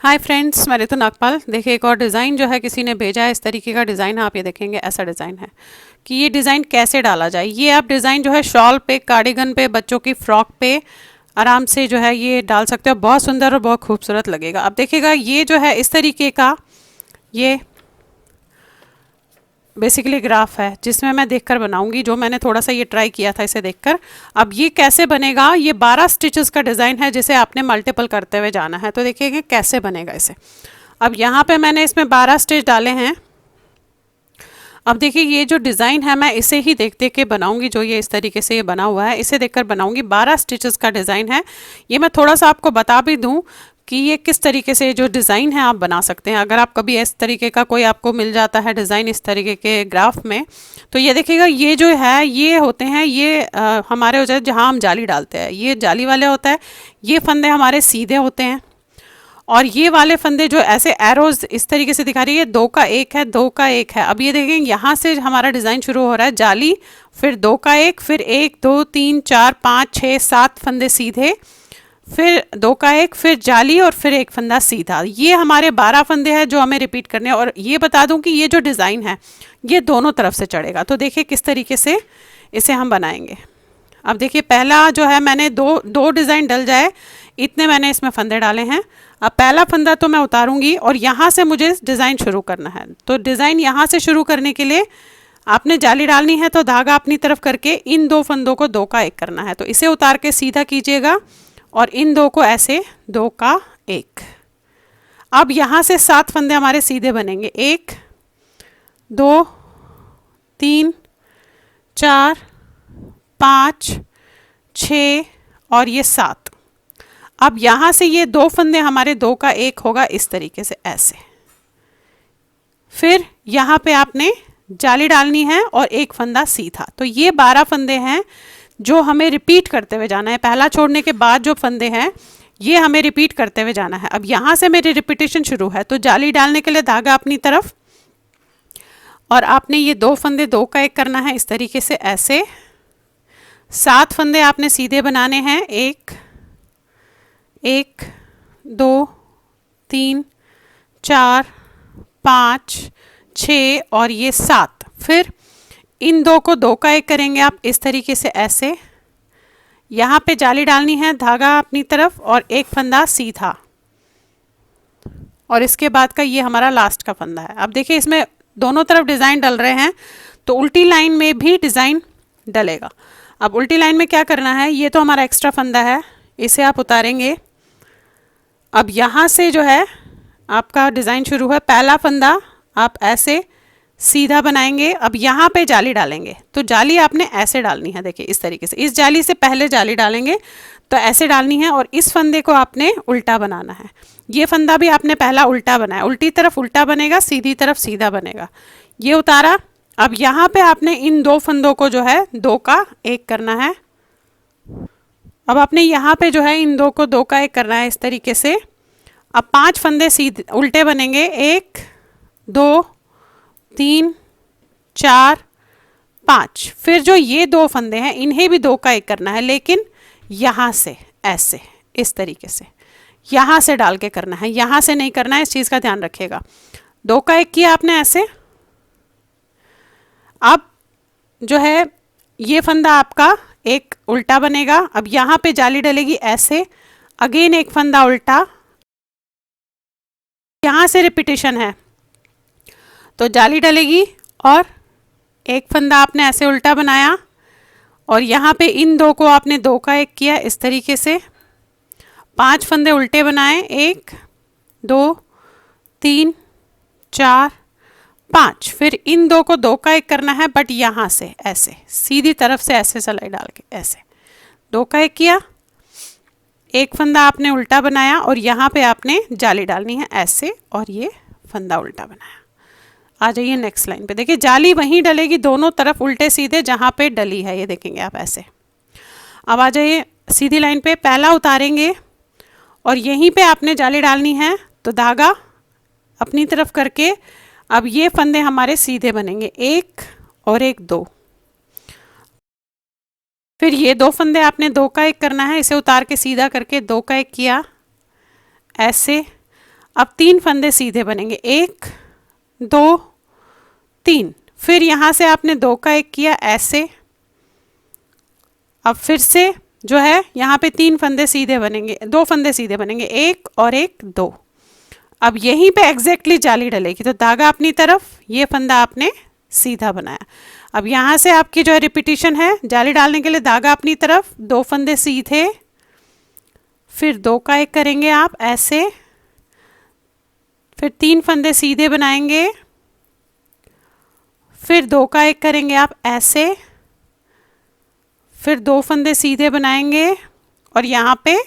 Hi friends, मैं रितु नागपाल। देखिए, एक और डिज़ाइन जो है किसी ने भेजा है। इस तरीके का डिज़ाइन आप ये देखेंगे, ऐसा डिज़ाइन है कि ये डिज़ाइन कैसे डाला जाए। ये आप डिज़ाइन जो है शॉल पे, कार्डिगन पे, बच्चों की फ्रॉक पे आराम से जो है ये डाल सकते हो। बहुत सुंदर और बहुत खूबसूरत लगेगा। अब देखिएगा, ये जो है इस तरीके का ये बेसिकली ग्राफ है जिसमें मैं देखकर बनाऊंगी। जो मैंने थोड़ा सा ये ट्राई किया था इसे देखकर। अब ये कैसे बनेगा, ये 12 स्टिचेस का डिज़ाइन है जिसे आपने मल्टीपल करते हुए जाना है। तो देखिए कैसे बनेगा इसे। अब यहाँ पे मैंने इसमें 12 स्टिच डाले हैं। अब देखिए, ये जो डिज़ाइन है मैं इसे ही देख देख के बनाऊंगी। जो ये इस तरीके से ये बना हुआ है, इसे देखकर बनाऊंगी। 12 स्टिचेस का डिज़ाइन है ये। मैं थोड़ा सा आपको बता भी दूं कि ये किस तरीके से जो डिज़ाइन है आप बना सकते हैं। अगर आप कभी इस तरीके का कोई आपको मिल जाता है डिज़ाइन इस तरीके के ग्राफ में, तो ये देखिएगा, ये जो है ये होते हैं ये हमारे हो जाए जहाँ हम जाली डालते हैं, ये जाली वाले होता है। ये फंदे हमारे सीधे होते हैं और ये वाले फंदे जो ऐसे एरोज इस तरीके से दिखा रही है, 2 का 1 है, 2 का 1 है। अब ये देखें, यहाँ से हमारा डिज़ाइन शुरू हो रहा है जाली, फिर 2 का 1, फिर 1 2 3 4 5 6 7 फंदे सीधे, फिर 2 का 1, फिर जाली और फिर एक फंदा सीधा। ये हमारे 12 फंदे हैं जो हमें रिपीट करने हैं। और ये बता दूं कि ये जो डिज़ाइन है ये दोनों तरफ से चढ़ेगा। तो देखिए किस तरीके से इसे हम बनाएंगे। अब देखिए, पहला जो है मैंने दो डिज़ाइन डल जाए इतने मैंने इसमें फंदे डाले हैं। अब पहला फंदा तो मैं उतारूंगी और यहाँ से मुझे डिज़ाइन शुरू करना है। तो डिज़ाइन यहाँ से शुरू करने के लिए आपने जाली डालनी है, तो धागा अपनी तरफ करके इन 2 फंदों को 2 का 1 करना है। तो इसे उतार के सीधा कीजिएगा और इन 2 को ऐसे 2 का 1। अब यहाँ से 7 फंदे हमारे सीधे बनेंगे, 1 2 3 4 5 6 और ये 7। अब यहाँ से ये 2 फंदे हमारे 2 का 1 होगा इस तरीके से, ऐसे। फिर यहाँ पे आपने जाली डालनी है और एक फंदा सीधा। तो ये 12 फंदे हैं जो हमें रिपीट करते हुए जाना है। पहला छोड़ने के बाद जो फंदे हैं ये हमें रिपीट करते हुए जाना है। अब यहाँ से मेरी रिपीटेशन शुरू है, तो जाली डालने के लिए धागा अपनी तरफ और आपने ये 2 फंदे 2 का 1 करना है इस तरीके से, ऐसे। 7 फंदे आपने सीधे बनाने हैं, 1 2 3 4 5 6 और ये 7। फिर इन 2 को 2 का 1 करेंगे आप इस तरीके से, ऐसे। यहाँ पे जाली डालनी है, धागा अपनी तरफ और एक फंदा सीधा, और इसके बाद का ये हमारा लास्ट का फंदा है। अब देखिए, इसमें दोनों तरफ डिज़ाइन डल रहे हैं, तो उल्टी लाइन में भी डिज़ाइन डलेगा। अब उल्टी लाइन में क्या करना है, ये तो हमारा एक्स्ट्रा फंदा है, इसे आप उतारेंगे। अब यहाँ से जो है आपका डिज़ाइन शुरू है। पहला फंदा आप ऐसे सीधा बनाएंगे। अब यहाँ पे जाली डालेंगे, तो जाली आपने ऐसे डालनी है। देखिए इस तरीके से, इस जाली से पहले जाली डालेंगे तो ऐसे डालनी है, और इस फंदे को आपने उल्टा बनाना है। ये फंदा भी आपने पहला उल्टा बनाया, उल्टी तरफ उल्टा बनेगा, सीधी तरफ सीधा बनेगा। ये उतारा। अब यहाँ पे आपने इन 2 फंदों को जो है 2 का 1 करना है। अब आपने यहाँ पे जो है इन 2 को 2 का 1 करना है इस तरीके से। अब 5 फंदे सीधे उल्टे बनेंगे, 1 2 3 4 5। फिर जो ये 2 फंदे हैं इन्हें भी 2 का 1 करना है, लेकिन यहाँ से ऐसे, इस तरीके से यहाँ से डाल के करना है, यहाँ से नहीं करना है। इस चीज़ का ध्यान रखिएगा। 2 का 1 किया आपने ऐसे। अब जो है ये फंदा आपका एक उल्टा बनेगा। अब यहाँ पे जाली डलेगी ऐसे, अगेन एक फंदा उल्टा, यहाँ से रिपीटेशन है तो जाली डलेगी और एक फंदा आपने ऐसे उल्टा बनाया, और यहाँ पे इन 2 को आपने 2 का 1 किया इस तरीके से। 5 फंदे उल्टे बनाए, 1 2 3 4 5। फिर इन 2 को 2 का 1 करना है, बट यहाँ से ऐसे सीधी तरफ से ऐसे सिलाई डाल के ऐसे 2 का 1 किया। एक फंदा आपने उल्टा बनाया और यहाँ पे आपने जाली डालनी है ऐसे, और ये फंदा उल्टा बनाया। आ जाइए नेक्स्ट लाइन पे। देखिए, जाली वहीं डलेगी दोनों तरफ उल्टे सीधे जहाँ पे डली है, ये देखेंगे आप ऐसे। अब आ जाइए सीधी लाइन पे। पहला उतारेंगे और यहीं पे आपने जाली डालनी है, तो धागा अपनी तरफ करके अब ये फंदे हमारे सीधे बनेंगे, 1 और 1 2। फिर ये 2 फंदे आपने 2 का 1 करना है, इसे उतार के सीधा करके 2 का 1 किया ऐसे। अब 3 फंदे सीधे बनेंगे, 1 2 3। फिर यहाँ से आपने 2 का 1 किया ऐसे। अब फिर से जो है यहाँ पे 3 फंदे सीधे बनेंगे, 2 फंदे सीधे बनेंगे, 1 और 1 2। अब यहीं पे एग्जैक्टली जाली डलेगी, तो धागा अपनी तरफ, ये फंदा आपने सीधा बनाया। अब यहाँ से आपकी जो है रिपीटिशन है, जाली डालने के लिए धागा अपनी तरफ, 2 फंदे सीधे, फिर 2 का 1 करेंगे आप ऐसे, फिर 3 फंदे सीधे बनाएंगे, फिर 2 का 1 करेंगे आप ऐसे, फिर 2 फंदे सीधे बनाएंगे और यहाँ पे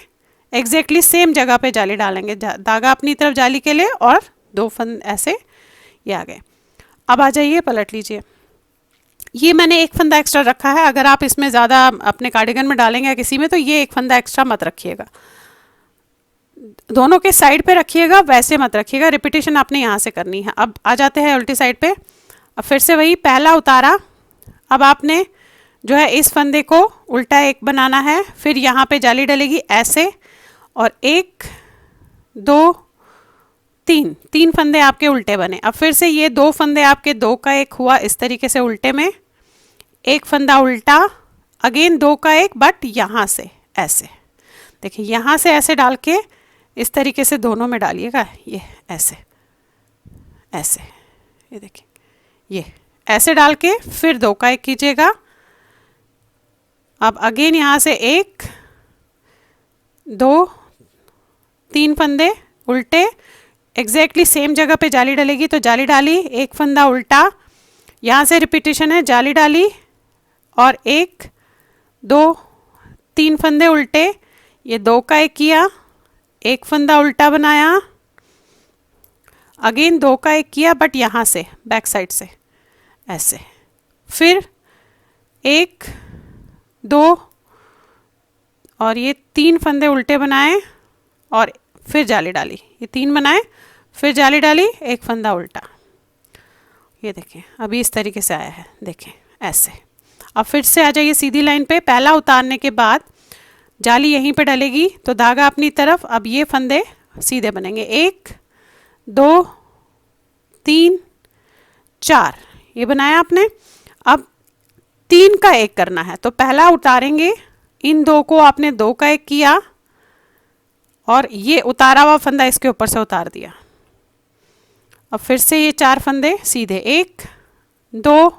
एग्जैक्टली सेम जगह पे जाली डालेंगे, धागा अपनी तरफ जाली के लिए और 2 फंदे ऐसे, ये आ गए। अब आ जाइए, पलट लीजिए। ये मैंने 1 फंदा एक्स्ट्रा रखा है, अगर आप इसमें ज़्यादा अपने कार्डिगन में डालेंगे या किसी में, तो ये 1 फंदा एक्स्ट्रा मत रखिएगा, दोनों के साइड पे रखिएगा, वैसे मत रखिएगा। रिपीटेशन आपने यहाँ से करनी है। अब आ जाते हैं उल्टी साइड पे। अब फिर से वही पहला उतारा, अब आपने जो है इस फंदे को उल्टा 1 बनाना है, फिर यहाँ पे जाली डलेगी ऐसे, और 1 2 3, 3 फंदे आपके उल्टे बने। अब फिर से ये 2 फंदे आपके 2 का 1 हुआ इस तरीके से उल्टे में, 1 फंदा उल्टा, अगेन 2 का 1 बट यहाँ से ऐसे, देखिए यहाँ से ऐसे डाल के इस तरीके से दोनों में डालिएगा, ये ऐसे ऐसे, ये देखिए ये ऐसे डाल के फिर 2 का 1 कीजिएगा। अब अगेन यहाँ से 1 2 3 फंदे उल्टे, एग्जैक्टली सेम जगह पे जाली डलेगी, तो जाली डाली, 1 फंदा उल्टा, यहाँ से रिपीटेशन है, जाली डाली और 1 2 3 फंदे उल्टे, ये 2 का 1 किया, 1 फंदा उल्टा बनाया, अगेन 2 का 1 किया बट यहाँ से बैक साइड से ऐसे, फिर 1 2 और ये 3 फंदे उल्टे बनाए और फिर जाली डाली, ये 3 बनाए, फिर जाली डाली, 1 फंदा उल्टा, ये देखें अभी इस तरीके से आया है, देखें ऐसे। अब फिर से आ जाइए सीधी लाइन पे, पहला उतारने के बाद जाली यहीं पे डलेगी, तो धागा अपनी तरफ, अब ये फंदे सीधे बनेंगे, 1 2 3 4, ये बनाया आपने। अब 3 का 1 करना है, तो पहला उतारेंगे, इन 2 को आपने 2 का 1 किया और ये उतारा हुआ फंदा इसके ऊपर से उतार दिया। अब फिर से ये 4 फंदे सीधे, 1 2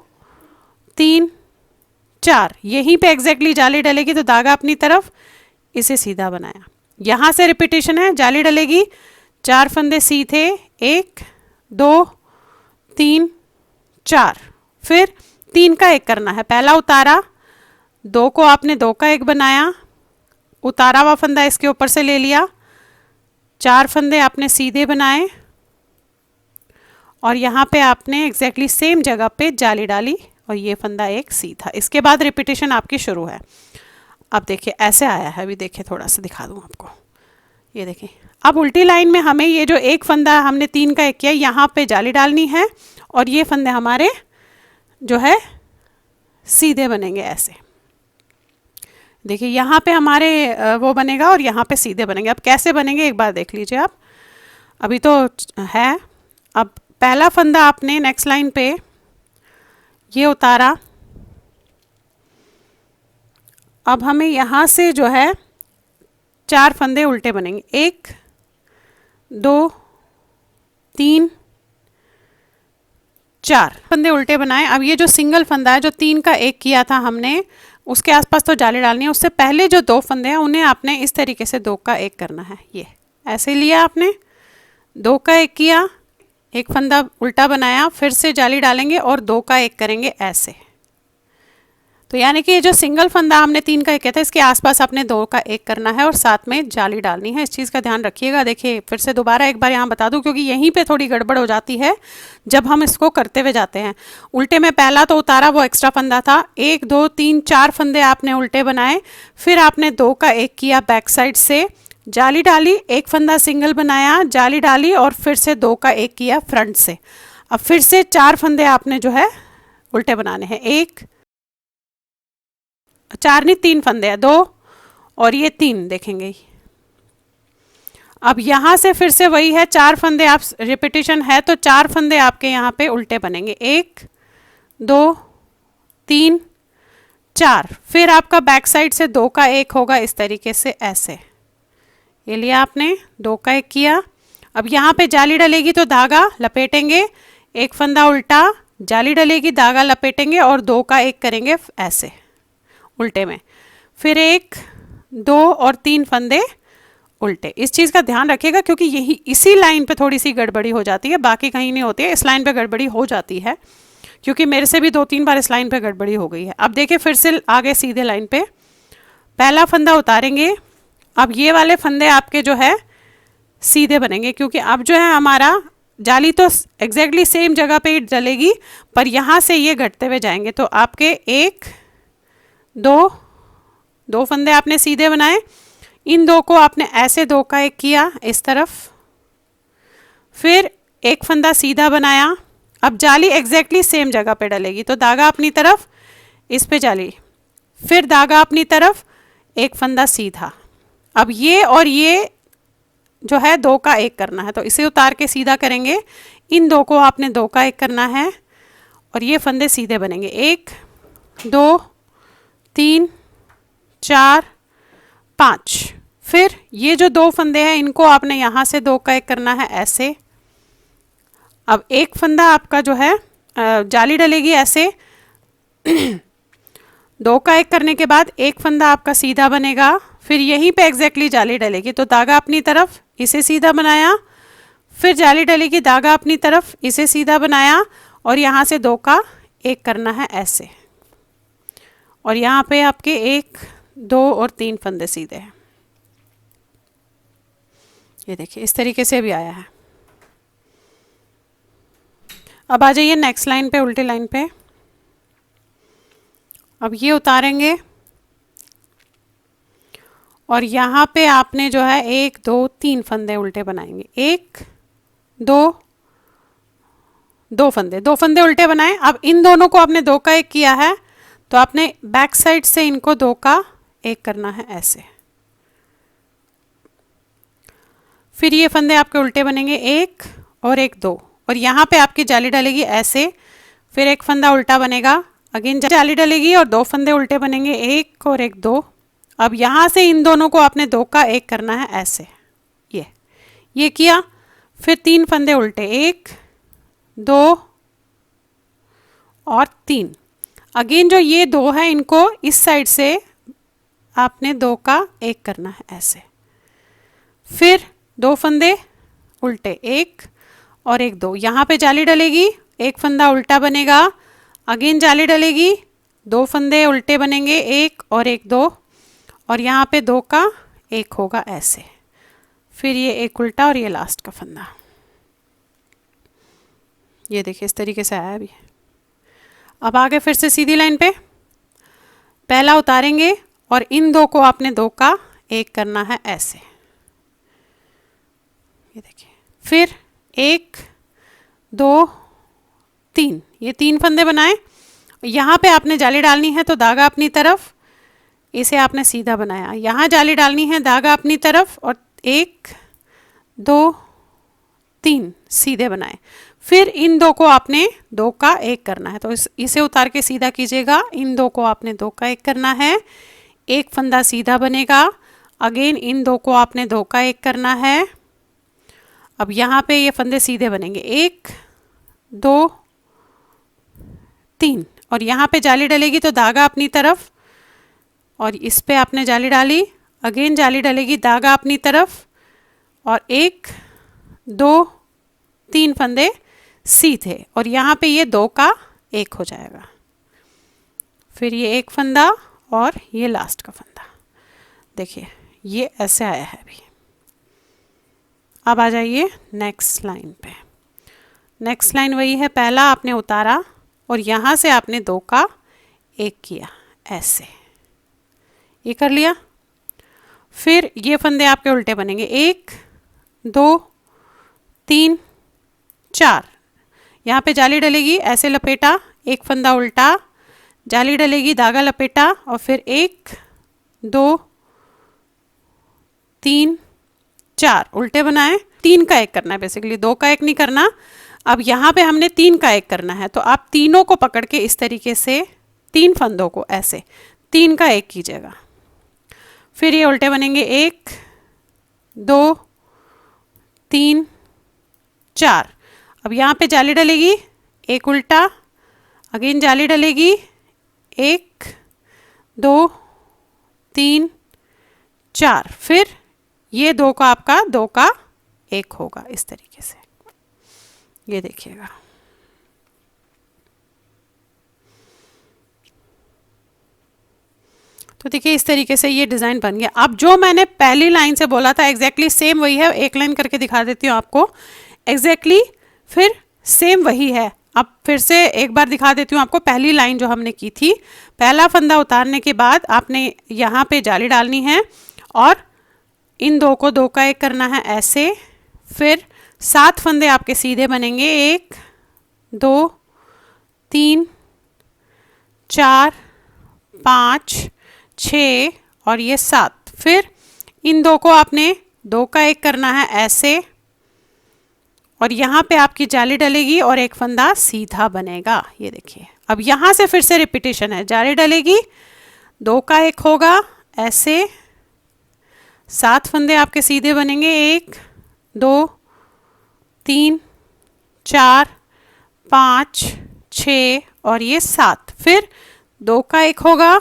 3 4, यहीं पे एग्जैक्टली जाली डलेगी, तो धागा अपनी तरफ, इसे सीधा बनाया, यहाँ से रिपीटेशन है, जाली डलेगी, 4 फंदे सीधे, 1 2 3 4, फिर 3 का 1 करना है, पहला उतारा, 2 को आपने 2 का 1 बनाया, उतारा हुआ फंदा इसके ऊपर से ले लिया, 4 फंदे आपने सीधे बनाए और यहाँ पे आपने एग्जैक्टली सेम जगह पे जाली डाली और ये फंदा 1 सीधा। इसके बाद रिपीटेशन आपकी शुरू है। अब देखिए ऐसे आया है, अभी देखिए थोड़ा सा दिखा दूँ आपको, ये देखिए। अब उल्टी लाइन में हमें ये जो 1 फंदा हमने 3 का 1 किया, यहाँ पे जाली डालनी है और ये फंदे हमारे जो है सीधे बनेंगे ऐसे, देखिए यहाँ पे हमारे वो बनेगा और यहाँ पे सीधे बनेंगे। अब कैसे बनेंगे एक बार देख लीजिए आप, अभी तो है। अब पहला फंदा आपने नेक्स्ट लाइन पे ये उतारा, अब हमें यहाँ से जो है 4 फंदे उल्टे बनेंगे, 1 2 3 4 फंदे उल्टे बनाए। अब ये जो सिंगल फंदा है जो 3 का 1 किया था हमने, उसके आसपास तो जाली डालनी है, उससे पहले जो 2 फंदे हैं उन्हें आपने इस तरीके से 2 का 1 करना है, ये ऐसे लिया आपने, 2 का 1 किया, 1 फंदा उल्टा बनाया, फिर से जाली डालेंगे और 2 का 1 करेंगे ऐसे। तो यानी कि ये जो सिंगल फंदा हमने 3 का 1 किया था, इसके आसपास आपने 2 का 1 करना है और साथ में जाली डालनी है, इस चीज़ का ध्यान रखिएगा। देखिए फिर से दोबारा एक बार यहाँ बता दूँ, क्योंकि यहीं पे थोड़ी गड़बड़ हो जाती है जब हम इसको करते हुए जाते हैं। उल्टे में पहला तो उतारा, वो एक्स्ट्रा फंदा था, 1 2 3 4 फंदे आपने उल्टे बनाए, फिर आपने 2 का 1 किया बैक साइड से, जाली डाली, 1 फंदा सिंगल बनाया, जाली डाली और फिर से 2 का 1 किया फ्रंट से। अब फिर से 4 फंदे आपने जो है उल्टे बनाने हैं, 1 4 नहीं 3 फंदे हैं, 2 और ये 3 देखेंगे। अब यहाँ से फिर से वही है, 4 फंदे आप रिपीटिशन है तो 4 फंदे आपके यहाँ पे उल्टे बनेंगे, 1 2 3 4। फिर आपका बैक साइड से 2 का 1 होगा इस तरीके से, ऐसे ये लिया आपने, 2 का 1 किया। अब यहाँ पे जाली डलेगी तो धागा लपेटेंगे, एक फंदा उल्टा, जाली डलेगी, धागा लपेटेंगे और 2 का 1 करेंगे ऐसे उल्टे में, फिर 1 2 और 3 फंदे उल्टे। इस चीज़ का ध्यान रखिएगा क्योंकि यही इसी लाइन पे थोड़ी सी गड़बड़ी हो जाती है, बाकी कहीं नहीं होती है, इस लाइन पे गड़बड़ी हो जाती है क्योंकि मेरे से भी 2-3 बार इस लाइन पे गड़बड़ी हो गई है। अब देखिए फिर से आगे सीधे लाइन पे पहला फंदा उतारेंगे। अब ये वाले फंदे आपके जो है सीधे बनेंगे क्योंकि अब जो है हमारा जाली तो एग्जैक्टली सेम जगह पे ही डलेगी, पर यहाँ से ये घटते हुए जाएंगे। तो आपके 1 2 फंदे आपने सीधे बनाए, इन 2 को आपने ऐसे 2 का 1 किया इस तरफ, फिर एक फंदा सीधा बनाया। अब जाली एग्जैक्टली सेम जगह पे डलेगी तो धागा अपनी तरफ, इस पे जाली, फिर धागा अपनी तरफ, एक फंदा सीधा। अब ये और ये जो है 2 का 1 करना है तो इसे उतार के सीधा करेंगे, इन 2 को आपने 2 का 1 करना है और ये फंदे सीधे बनेंगे, 1 2 3 4 5। फिर ये जो 2 फंदे हैं इनको आपने यहाँ से 2 का 1 करना है ऐसे। अब एक फंदा आपका जो है जाली डलेगी ऐसे 2 का 1 करने के बाद एक फंदा आपका सीधा बनेगा, फिर यहीं पे एग्जैक्टली जाली डलेगी तो धागा अपनी तरफ, इसे सीधा बनाया, फिर जाली डलेगी, धागा अपनी तरफ, इसे सीधा बनाया और यहाँ से 2 का 1 करना है ऐसे। और यहाँ पे आपके 1 2 और 3 फंदे सीधे हैं। ये देखिए इस तरीके से भी आया है। अब आ जाइए नेक्स्ट लाइन पे, उल्टी लाइन पे। अब ये उतारेंगे और यहाँ पे आपने जो है 1 2 3 फंदे उल्टे बनाएंगे, 1 2 फंदे उल्टे बनाए। अब इन दोनों को आपने 2 का 1 किया है तो आपने बैक साइड से इनको 2 का 1 करना है ऐसे। फिर ये फंदे आपके उल्टे बनेंगे, 1 और 1 2 और यहाँ पे आपकी जाली डलेगी ऐसे, फिर एक फंदा उल्टा बनेगा, अगेन जाली डलेगी और 2 फंदे उल्टे बनेंगे, 1 और 1 2। अब यहाँ से इन दोनों को आपने 2 का 1 करना है ऐसे, ये किया। फिर 3 फंदे उल्टे, 1 2 और 3। अगेन जो ये 2 है इनको इस साइड से आपने 2 का 1 करना है ऐसे। फिर 2 फंदे उल्टे, 1 और 1 2, यहाँ पे जाली डलेगी, एक फंदा उल्टा बनेगा, अगेन जाली डलेगी, 2 फंदे उल्टे बनेंगे, 1 और 1 2 और यहाँ पे 2 का 1 होगा ऐसे। फिर ये एक उल्टा और ये लास्ट का फंदा, ये देखिए इस तरीके से आया अभी। अब आगे फिर से सीधी लाइन पे पहला उतारेंगे और इन 2 को आपने 2 का 1 करना है ऐसे, ये देखिए। फिर 1 2 3, ये 3 फंदे बनाए, यहाँ पे आपने जाली डालनी है तो धागा अपनी तरफ, इसे आपने सीधा बनाया, यहाँ जाली डालनी है, धागा अपनी तरफ और 1 2 3 सीधे बनाए। फिर इन 2 को आपने 2 का 1 करना है तो इसे उतार के सीधा कीजिएगा, इन 2 को आपने 2 का 1 करना है, एक फंदा सीधा बनेगा, अगेन इन 2 को आपने 2 का 1 करना है। अब यहाँ पे ये फंदे सीधे बनेंगे, 1 2 3 और यहाँ पे जाली डलेगी तो धागा अपनी तरफ और इस पे आपने जाली डाली, अगेन जाली डलेगी, धागा अपनी तरफ और 1 2 3 फंदे सीधे और यहाँ पे ये 2 का 1 हो जाएगा। फिर ये एक फंदा और ये लास्ट का फंदा, देखिए ये ऐसे आया है अभी। अब आ जाइए नेक्स्ट लाइन पे। नेक्स्ट लाइन वही है, पहला आपने उतारा और यहाँ से आपने 2 का 1 किया ऐसे, ये कर लिया। फिर ये फंदे आपके उल्टे बनेंगे, 1 2 3 4, यहाँ पे जाली डलेगी, ऐसे लपेटा, एक फंदा उल्टा, जाली डलेगी, धागा लपेटा और फिर 1 2 3 4 उल्टे बनाए, 3 का 1 करना है बेसिकली, 2 का 1 नहीं करना। अब यहाँ पे हमने 3 का 1 करना है, तो आप तीनों को पकड़ के इस तरीके से 3 फंदों को ऐसे 3 का 1 कीजिएगा। फिर ये उल्टे बनेंगे 1 2 3 4। अब यहाँ पे जाली डलेगी, एक उल्टा, अगेन जाली डलेगी, 1 2 3 4। फिर ये 2 का आपका 2 का 1 होगा इस तरीके से, ये देखिएगा। तो देखिए इस तरीके से ये डिज़ाइन बन गया। अब जो मैंने पहली लाइन से बोला था एग्जैक्टली सेम वही है, एक लाइन करके दिखा देती हूँ आपको एग्जैक्टली, फिर सेम वही है। अब फिर से एक बार दिखा देती हूँ आपको पहली लाइन जो हमने की थी। पहला फंदा उतारने के बाद आपने यहाँ पे जाली डालनी है और इन 2 को 2 का 1 करना है ऐसे। फिर 7 फंदे आपके सीधे बनेंगे, 1 2 3 4 5 6 और ये 7। फिर इन 2 को आपने 2 का 1 करना है ऐसे और यहाँ पे आपकी जाली डलेगी और एक फंदा सीधा बनेगा, ये देखिए। अब यहाँ से फिर से रिपीटेशन है, जाली डलेगी, 2 का 1 होगा ऐसे, 7 फंदे आपके सीधे बनेंगे, 1 2 3 4 5 6 और ये 7। फिर 2 का 1 होगा,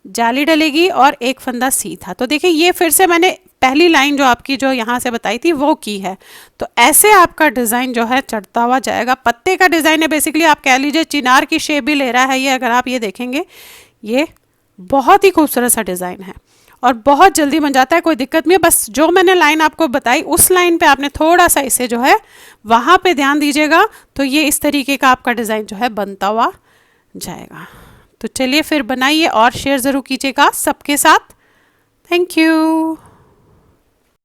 जाली डलेगी और एक फंदा सीधा। तो देखिए ये फिर से मैंने पहली लाइन जो आपकी जो यहाँ से बताई थी वो की है। तो ऐसे आपका डिज़ाइन जो है चढ़ता हुआ जाएगा। पत्ते का डिज़ाइन है बेसिकली, आप कह लीजिए चिनार की शेप भी ले रहा है ये। अगर आप ये देखेंगे ये बहुत ही खूबसूरत सा डिज़ाइन है और बहुत जल्दी बन जाता है, कोई दिक्कत नहीं है। बस जो मैंने लाइन आपको बताई उस लाइन पे आपने थोड़ा सा इसे जो है वहाँ पे ध्यान दीजिएगा, तो ये इस तरीके का आपका डिज़ाइन जो है बनता हुआ जाएगा। तो चलिए फिर बनाइए और शेयर ज़रूर कीजिएगा सबके साथ। Thank you.